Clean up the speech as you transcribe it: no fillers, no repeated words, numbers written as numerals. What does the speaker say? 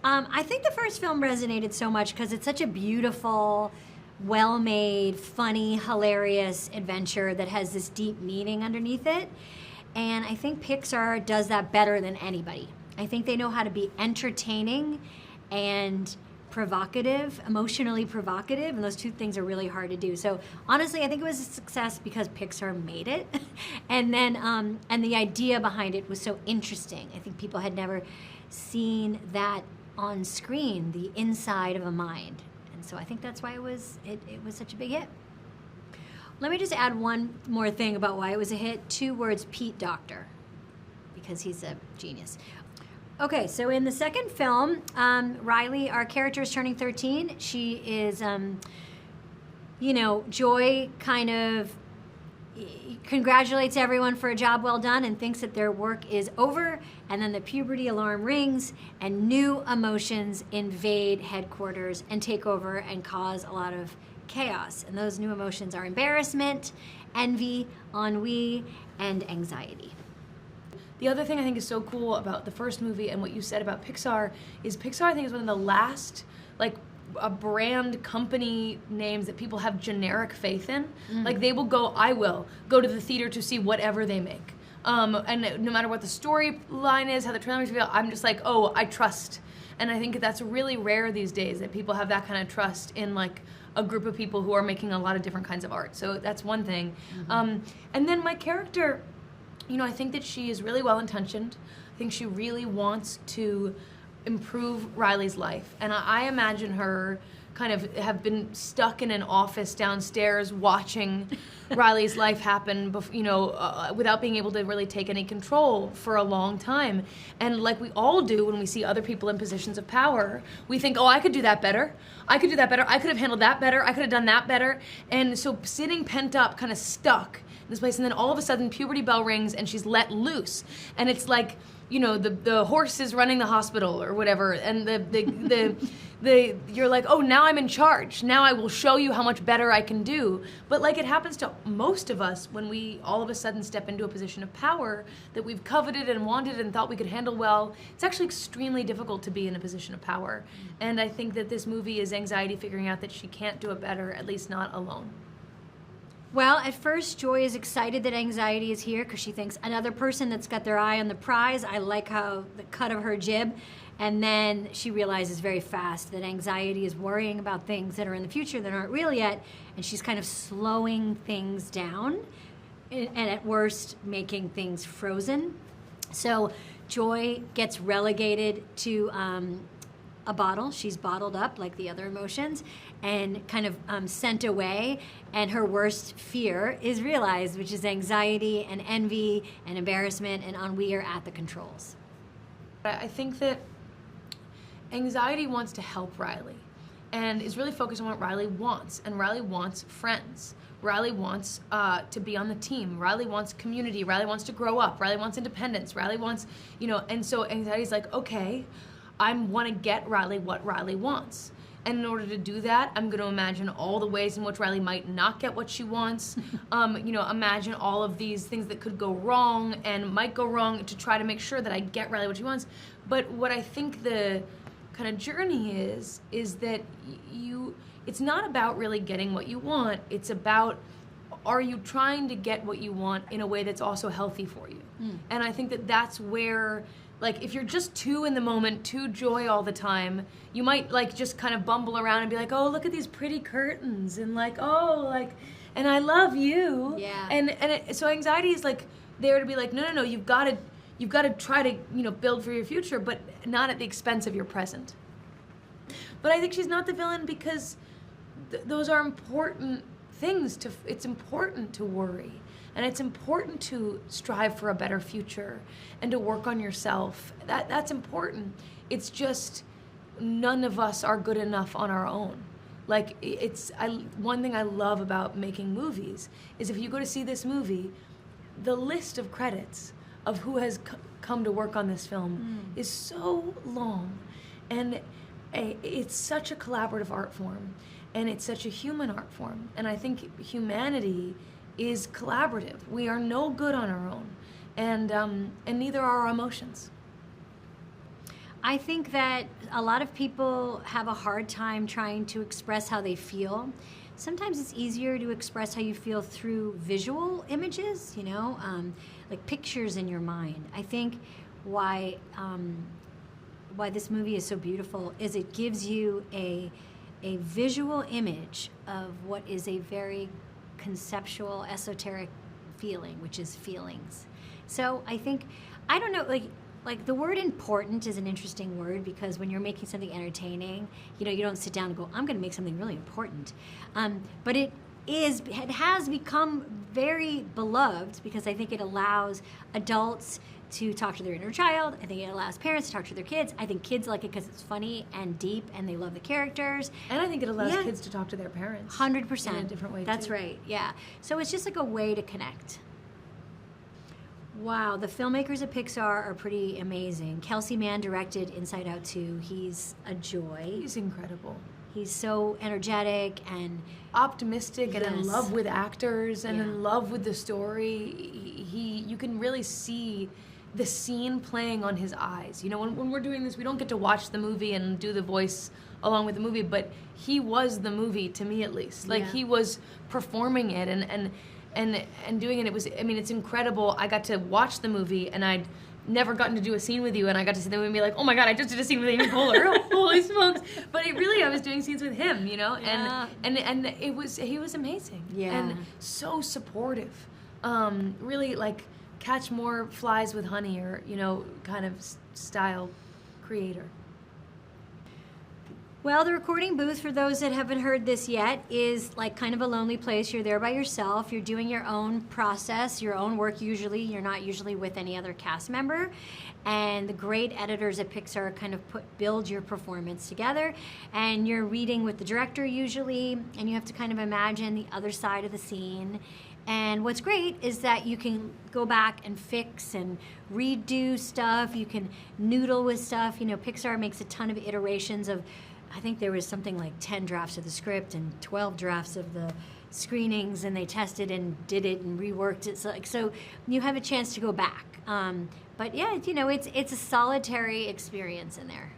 I think the first film resonated so much because it's such a beautiful, well-made, funny, hilarious adventure that has this deep meaning underneath it. And I think Pixar does that better than anybody. I think they know how to be entertaining and provocative, emotionally provocative, and those two things are really hard to do. So honestly, I think it was a success because Pixar made it. And then, and the idea behind it was so interesting. I think people had never seen that on screen, the inside of a mind. And so I think that's why it was such a big hit. Let me just add one more thing about why it was a hit. 2 words, Pete Docter, because he's a genius. Okay, so in the second film, Riley, our character, is turning 13. She is, Joy kind of congratulates everyone for a job well done and thinks that their work is over, and then the puberty alarm rings and new emotions invade headquarters and take over and cause a lot of chaos. And those new emotions are embarrassment, envy, ennui, and anxiety. The other thing I think is so cool about the first movie and what you said about Pixar is Pixar, I think, is one of the last, a brand company names that people have generic faith in. Like, they will I will go to the theater to see whatever they make. And no matter what the storyline is, how the trailer makes me feel, I'm just like, oh, I trust. And I think that's really rare these days, that people have that kind of trust in, a group of people who are making a lot of different kinds of art. So that's one thing. And then my character, I think that she is really well-intentioned. I think she really wants to improve Riley's life. And I imagine her kind of have been stuck in an office downstairs watching Riley's life happen, without being able to really take any control for a long time. And like we all do when we see other people in positions of power, we think, oh, I could do that better. I could do that better. I could have handled that better. I could have done that better. And so sitting pent up, kind of stuck in this place, and then all of a sudden puberty bell rings and she's let loose. And it's like, the horse is running the hospital or whatever, and you're like, oh, now I'm in charge. Now I will show you how much better I can do. But it happens to most of us when we all of a sudden step into a position of power that we've coveted and wanted and thought we could handle well. It's actually extremely difficult to be in a position of power. And I think that this movie is anxiety figuring out that she can't do it better, at least not alone. Well, at first, Joy is excited that anxiety is here because she thinks another person that's got their eye on the prize. I like how the cut of her jib. And then she realizes very fast that anxiety is worrying about things that are in the future that aren't real yet. And she's kind of slowing things down and at worst making things frozen. So Joy gets relegated to a bottle. She's bottled up like the other emotions and kind of sent away, and her worst fear is realized, which is anxiety and envy and embarrassment and ennui are at the controls. I think that anxiety wants to help Riley and is really focused on what Riley wants, and Riley wants friends. Riley wants to be on the team. Riley wants community. Riley wants to grow up. Riley wants independence. Riley wants, and so anxiety's like, okay, I want to get Riley what Riley wants. And in order to do that, I'm going to imagine all the ways in which Riley might not get what she wants. Imagine all of these things that could go wrong and might go wrong to try to make sure that I get Riley what she wants. But what I think the kind of journey is that it's not about really getting what you want. It's about, are you trying to get what you want in a way that's also healthy for you? And I think that that's where, if you're just too in the moment, too joy all the time, you might just kind of bumble around and be like, oh, look at these pretty curtains, and and I love you. Yeah. And so anxiety is there to be no, you've got to try to build for your future, but not at the expense of your present. But I think she's not the villain because those are important things. It's important to worry. And it's important to strive for a better future and to work on yourself. That's important. It's just none of us are good enough on our own. One thing I love about making movies is if you go to see this movie, the list of credits of who has come to work on this film is so long. And it's such a collaborative art form. And it's such a human art form. And I think humanity is collaborative. We are no good on our own, and neither are our emotions. I think that a lot of people have a hard time trying to express how they feel. Sometimes it's easier to express how you feel through visual images, like pictures in your mind. I think why this movie is so beautiful is it gives you a visual image of what is a very conceptual, esoteric feeling, which is feelings. So I think, I don't know, like the word important is an interesting word because when you're making something entertaining, you don't sit down and go, I'm going to make something really important. But it has become very beloved because I think it allows adults to talk to their inner child. I think it allows parents to talk to their kids. I think kids like it because it's funny and deep and they love the characters. And I think it allows kids to talk to their parents. 100%. In a different way, That's too. right, yeah. So it's just like a way to connect. Wow, the filmmakers at Pixar are pretty amazing. Kelsey Mann directed Inside Out 2. He's a joy. He's incredible. He's so energetic and optimistic and in Yes. love with actors and Yeah. in love with the story. You can really see the scene playing on his eyes. When we're doing this, we don't get to watch the movie and do the voice along with the movie, but he was the movie, to me at least. Like, Yeah. he was performing it and doing it. It's incredible. I got to watch the movie, and I'd never gotten to do a scene with you, and I got to sit there and be like, oh my god, I just did a scene with Amy Poehler. Holy smokes. But I was doing scenes with him, Yeah. and he was amazing. Yeah. And so supportive. Really, like, catch more flies with honey, or kind of style creator. Well, the recording booth, for those that haven't heard this yet, is like kind of a lonely place. You're there by yourself. You're doing your own process, your own work usually. You're not usually with any other cast member. And the great editors at Pixar kind of build your performance together. And you're reading with the director usually, and you have to kind of imagine the other side of the scene. And what's great is that you can go back and fix and redo stuff. You can noodle with stuff. Pixar makes a ton of iterations of, I think there was something like 10 drafts of the script and 12 drafts of the screenings, and they tested and did it and reworked it. So you have a chance to go back. But yeah, it's a solitary experience in there.